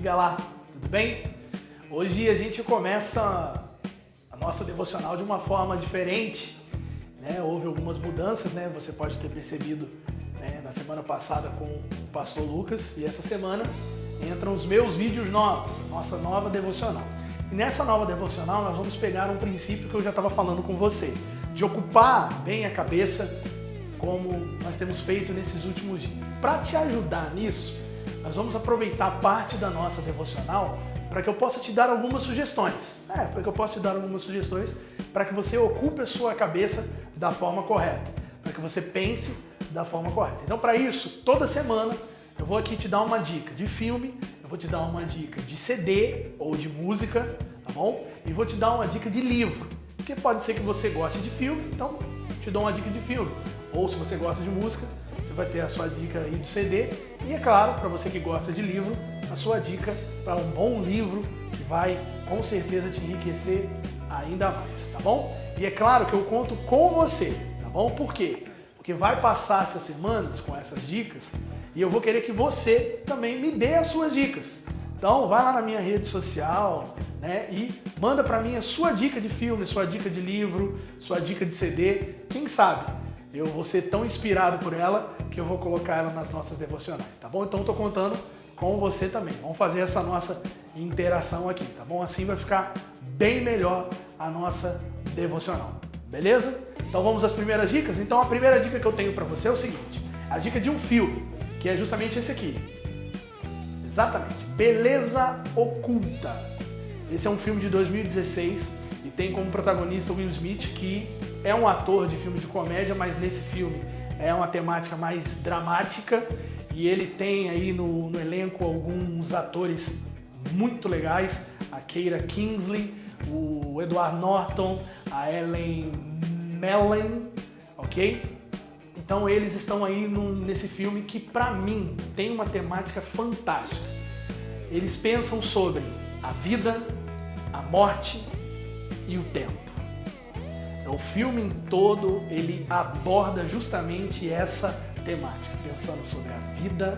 Diga lá, tudo bem? Hoje a gente começa a nossa devocional de uma forma diferente, né? Houve algumas mudanças, né? Você pode ter percebido, né, na semana passada com o pastor Lucas, e essa semana entram os meus vídeos novos, nossa nova devocional. E nessa nova devocional nós vamos pegar um princípio que eu já estava falando com você, de ocupar bem a cabeça, como nós temos feito nesses últimos dias. Para te ajudar nisso, nós vamos aproveitar parte da nossa devocional para que eu possa te dar algumas sugestões. Para que você ocupe a sua cabeça da forma correta, para que você pense da forma correta. Então, para isso, toda semana eu vou aqui te dar uma dica de filme, eu vou te dar uma dica de CD ou de música, tá bom? E vou te dar uma dica de livro, porque pode ser que você goste de filme, então te dou uma dica de filme. Ou se você gosta de música, você vai ter a sua dica aí do CD. E é claro, para você que gosta de livro, a sua dica para um bom livro que vai com certeza te enriquecer ainda mais, tá bom? E é claro que eu conto com você, tá bom? Por quê? Porque vai passar essas semanas com essas dicas e eu vou querer que você também me dê as suas dicas. Então vai lá na minha rede social, né, e manda para mim a sua dica de filme, sua dica de livro, sua dica de CD. Quem sabe eu vou ser tão inspirado por ela que eu vou colocar ela nas nossas devocionais, tá bom? Então estou contando com você também. Vamos fazer essa nossa interação aqui, tá bom? Assim vai ficar bem melhor a nossa devocional, beleza? Então vamos às primeiras dicas? Então a primeira dica que eu tenho para você é o seguinte, a dica de um filme, que é justamente esse aqui. Exatamente, Beleza Oculta. Esse é um filme de 2016 e tem como protagonista Will Smith, que é um ator de filme de comédia, mas nesse filme é uma temática mais dramática e ele tem aí no elenco alguns atores muito legais, a Keira Kingsley, o Edward Norton, a Ellen Mirren, ok? Então eles estão aí nesse filme que pra mim tem uma temática fantástica. Eles pensam sobre a vida, a morte e o tempo. O filme em todo, ele aborda justamente essa temática, pensando sobre a vida,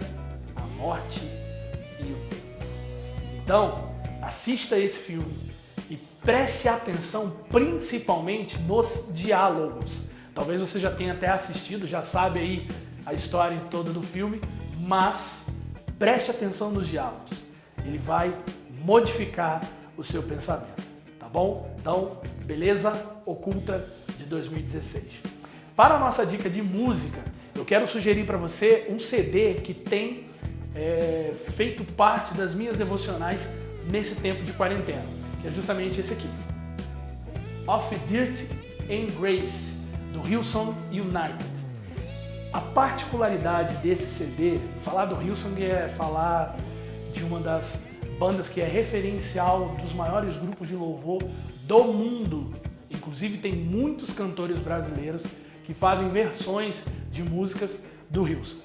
a morte e o tempo. Então, assista esse filme e preste atenção principalmente nos diálogos. Talvez você já tenha até assistido, já sabe aí a história toda do filme, mas preste atenção nos diálogos. Ele vai modificar o seu pensamento. Tá bom? Então, Beleza Oculta de 2016. Para a nossa dica de música, eu quero sugerir para você um CD que tem feito parte das minhas devocionais nesse tempo de quarentena, que é justamente esse aqui. Of Dirt and Grace, do Hillsong United. A particularidade desse CD, falar do Hillsong é falar de uma das bandas que é referencial dos maiores grupos de louvor do mundo. Inclusive tem muitos cantores brasileiros que fazem versões de músicas do Hillsong.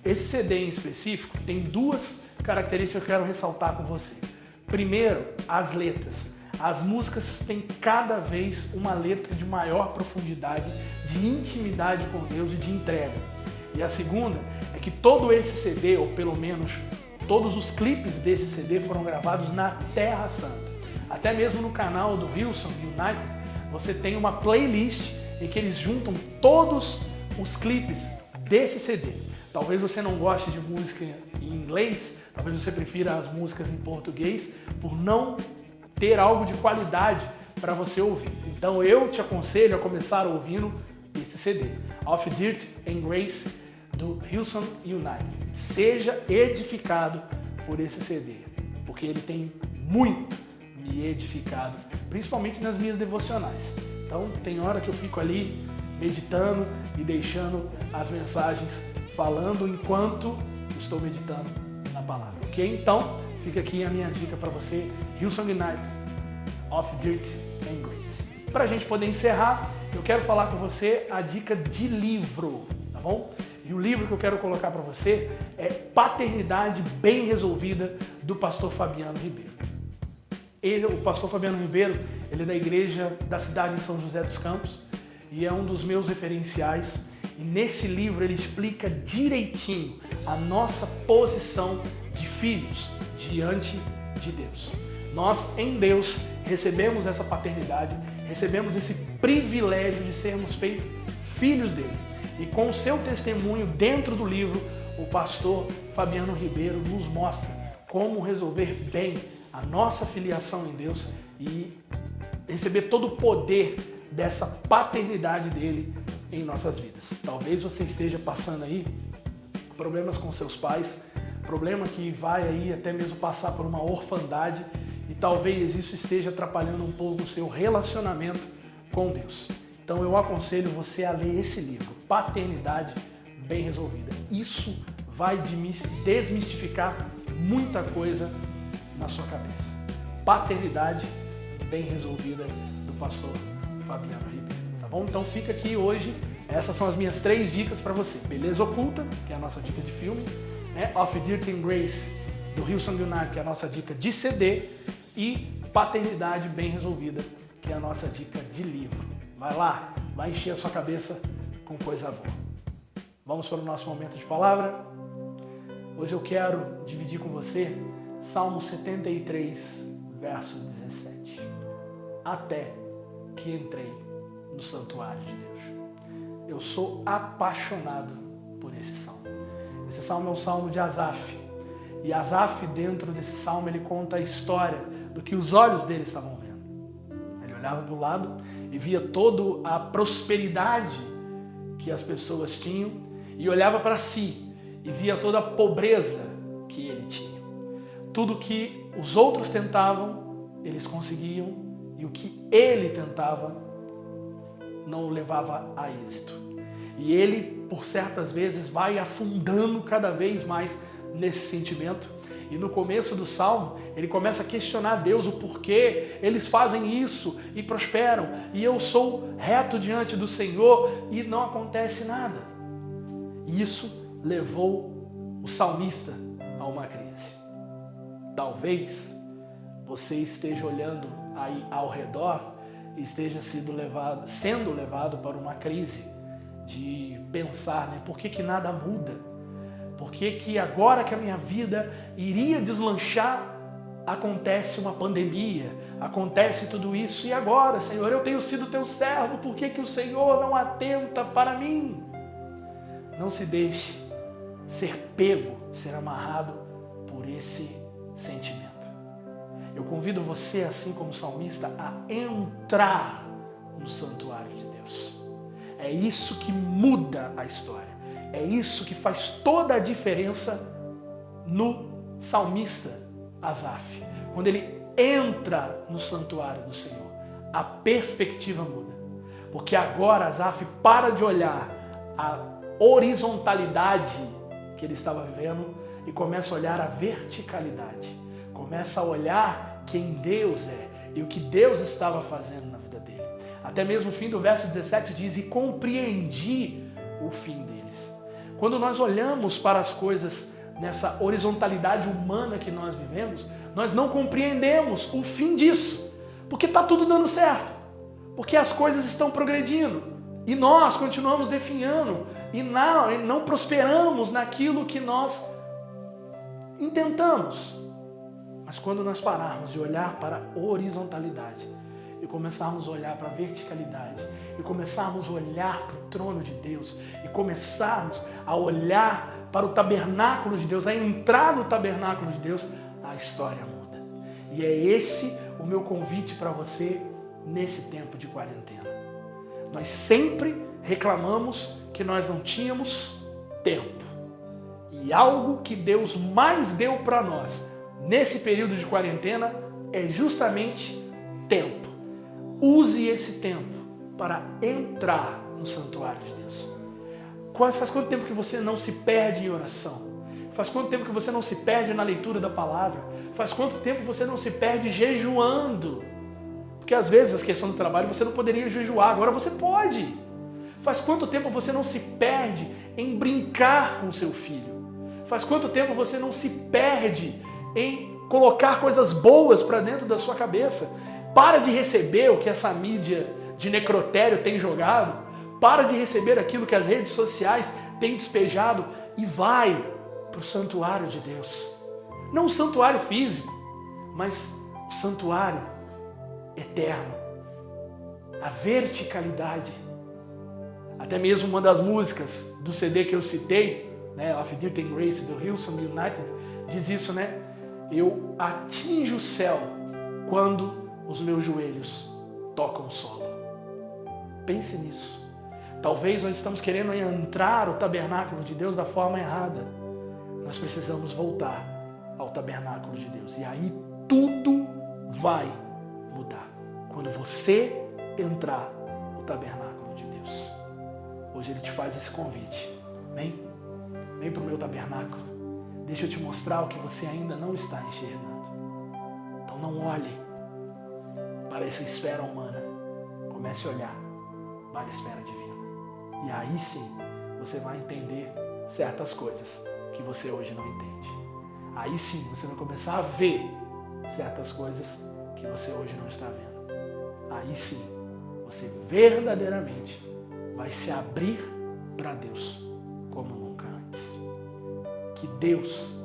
Esse CD em específico tem duas características que eu quero ressaltar com você. Primeiro, as letras. As músicas têm cada vez uma letra de maior profundidade, de intimidade com Deus e de entrega. E a segunda é que todo esse CD, ou pelo menos todos os clipes desse CD foram gravados na Terra Santa. Até mesmo no canal do Hillsong United, você tem uma playlist em que eles juntam todos os clipes desse CD. Talvez você não goste de música em inglês, talvez você prefira as músicas em português, por não ter algo de qualidade para você ouvir. Então eu te aconselho a começar ouvindo esse CD, Of Dirt and Grace, do Hillsong United. Seja edificado por esse CD, porque ele tem muito me edificado, principalmente nas minhas devocionais. Então tem hora que eu fico ali meditando e deixando as mensagens falando enquanto estou meditando na palavra, ok? Então fica aqui a minha dica para você, Hillsong United, Of Dirt and Grace. Para a gente poder encerrar, eu quero falar com você a dica de livro, tá bom? E o livro que eu quero colocar para você é Paternidade Bem Resolvida, do pastor Fabiano Ribeiro. O pastor Fabiano Ribeiro, ele é da igreja da cidade de São José dos Campos e é um dos meus referenciais. E nesse livro ele explica direitinho a nossa posição de filhos, diante de Deus. Nós, em Deus, recebemos essa paternidade, recebemos esse privilégio de sermos feitos filhos dele. E com o seu testemunho dentro do livro, o pastor Fabiano Ribeiro nos mostra como resolver bem a nossa filiação em Deus e receber todo o poder dessa paternidade dele em nossas vidas. Talvez você esteja passando aí problemas com seus pais, problema que vai aí até mesmo passar por uma orfandade e talvez isso esteja atrapalhando um pouco o seu relacionamento com Deus. Então eu aconselho você a ler esse livro, Paternidade Bem Resolvida. Isso vai desmistificar muita coisa na sua cabeça. Paternidade Bem Resolvida, do pastor Fabiano Ribeiro, tá bom? Então fica aqui hoje, essas são as minhas 3 dicas para você. Beleza Oculta, que é a nossa dica de filme, Of Dirt and Grace, do Rio Sanguinário, que é a nossa dica de CD, e Paternidade Bem Resolvida, que é a nossa dica de livro. Vai lá, vai encher a sua cabeça com coisa boa. Vamos para o nosso momento de palavra. Hoje eu quero dividir com você Salmo 73, verso 17. Até que entrei no santuário de Deus. Eu sou apaixonado por esse salmo. Esse salmo é um salmo de Asaf. E Asaf, dentro desse salmo, ele conta a história do que os olhos dele estavam vendo. Ele olhava do lado e via toda a prosperidade que as pessoas tinham e olhava para si e via toda a pobreza que ele tinha. Tudo que os outros tentavam, eles conseguiam, e o que ele tentava não o levava a êxito. E ele, por certas vezes, vai afundando cada vez mais nesse sentimento. E no começo do Salmo, ele começa a questionar Deus o porquê eles fazem isso e prosperam. E eu sou reto diante do Senhor e não acontece nada. E isso levou o salmista a uma crise. Talvez você esteja olhando aí ao redor e esteja sendo levado para uma crise de pensar, por que nada muda? Por que agora que a minha vida iria deslanchar, acontece uma pandemia, acontece tudo isso? E agora, Senhor, eu tenho sido teu servo, por que o Senhor não atenta para mim? Não se deixe ser pego, ser amarrado por esse sentimento. Eu convido você, assim como salmista, a entrar no santuário de Deus. É isso que muda a história. É isso que faz toda a diferença no salmista Asaf. Quando ele entra no santuário do Senhor, a perspectiva muda. Porque agora Asaf para de olhar a horizontalidade que ele estava vivendo e começa a olhar a verticalidade. Começa a olhar quem Deus é e o que Deus estava fazendo na vida dele. Até mesmo o fim do verso 17 diz: e compreendi o fim deles. Quando nós olhamos para as coisas nessa horizontalidade humana que nós vivemos, nós não compreendemos o fim disso, porque está tudo dando certo, porque as coisas estão progredindo e nós continuamos definhando e não prosperamos naquilo que nós intentamos. Mas quando nós pararmos de olhar para a horizontalidade e começarmos a olhar para a verticalidade e começarmos a olhar para o trono de Deus e começarmos a olhar para o tabernáculo de Deus, a entrar no tabernáculo de Deus, a história muda. E é esse o meu convite para você nesse tempo de quarentena. Nós sempre reclamamos que nós não tínhamos tempo. E algo que Deus mais deu para nós nesse período de quarentena é justamente tempo. Use esse tempo para entrar no santuário de Deus. Faz quanto tempo que você não se perde em oração? Faz quanto tempo que você não se perde na leitura da palavra? Faz quanto tempo você não se perde jejuando? Porque às vezes as questões do trabalho você não poderia jejuar, agora você pode. Faz quanto tempo você não se perde em brincar com seu filho? Faz quanto tempo você não se perde em colocar coisas boas para dentro da sua cabeça? Para de receber o que essa mídia de necrotério tem jogado. Para de receber aquilo que as redes sociais têm despejado e vai para o santuário de Deus. Não o santuário físico, mas o santuário eterno. A verticalidade. Até mesmo uma das músicas do CD que eu citei, né, Of Duty and Grace, do Hillsong United, diz isso, né? Eu atinjo o céu quando os meus joelhos tocam o solo. Pense nisso. Talvez nós estamos querendo entrar no tabernáculo de Deus da forma errada. Nós precisamos voltar ao tabernáculo de Deus. E aí tudo vai mudar. Quando você entrar no tabernáculo de Deus. Hoje Ele te faz esse convite. Vem para o meu tabernáculo. Deixa eu te mostrar o que você ainda não está enxergando. Então não olhe para essa esfera humana. Comece a olhar para a esfera divina. E aí sim, você vai entender certas coisas que você hoje não entende. Aí sim, você vai começar a ver certas coisas que você hoje não está vendo. Aí sim, você verdadeiramente vai se abrir para Deus como nunca antes. Que Deus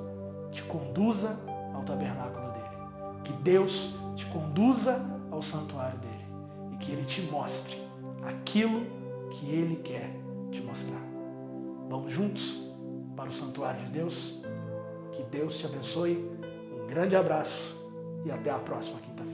te conduza ao tabernáculo dele. Que Deus te conduza ao santuário dele. E que Ele te mostre aquilo que Ele quer te mostrar. Vamos juntos para o santuário de Deus? Que Deus te abençoe. Um grande abraço e até a próxima quinta-feira.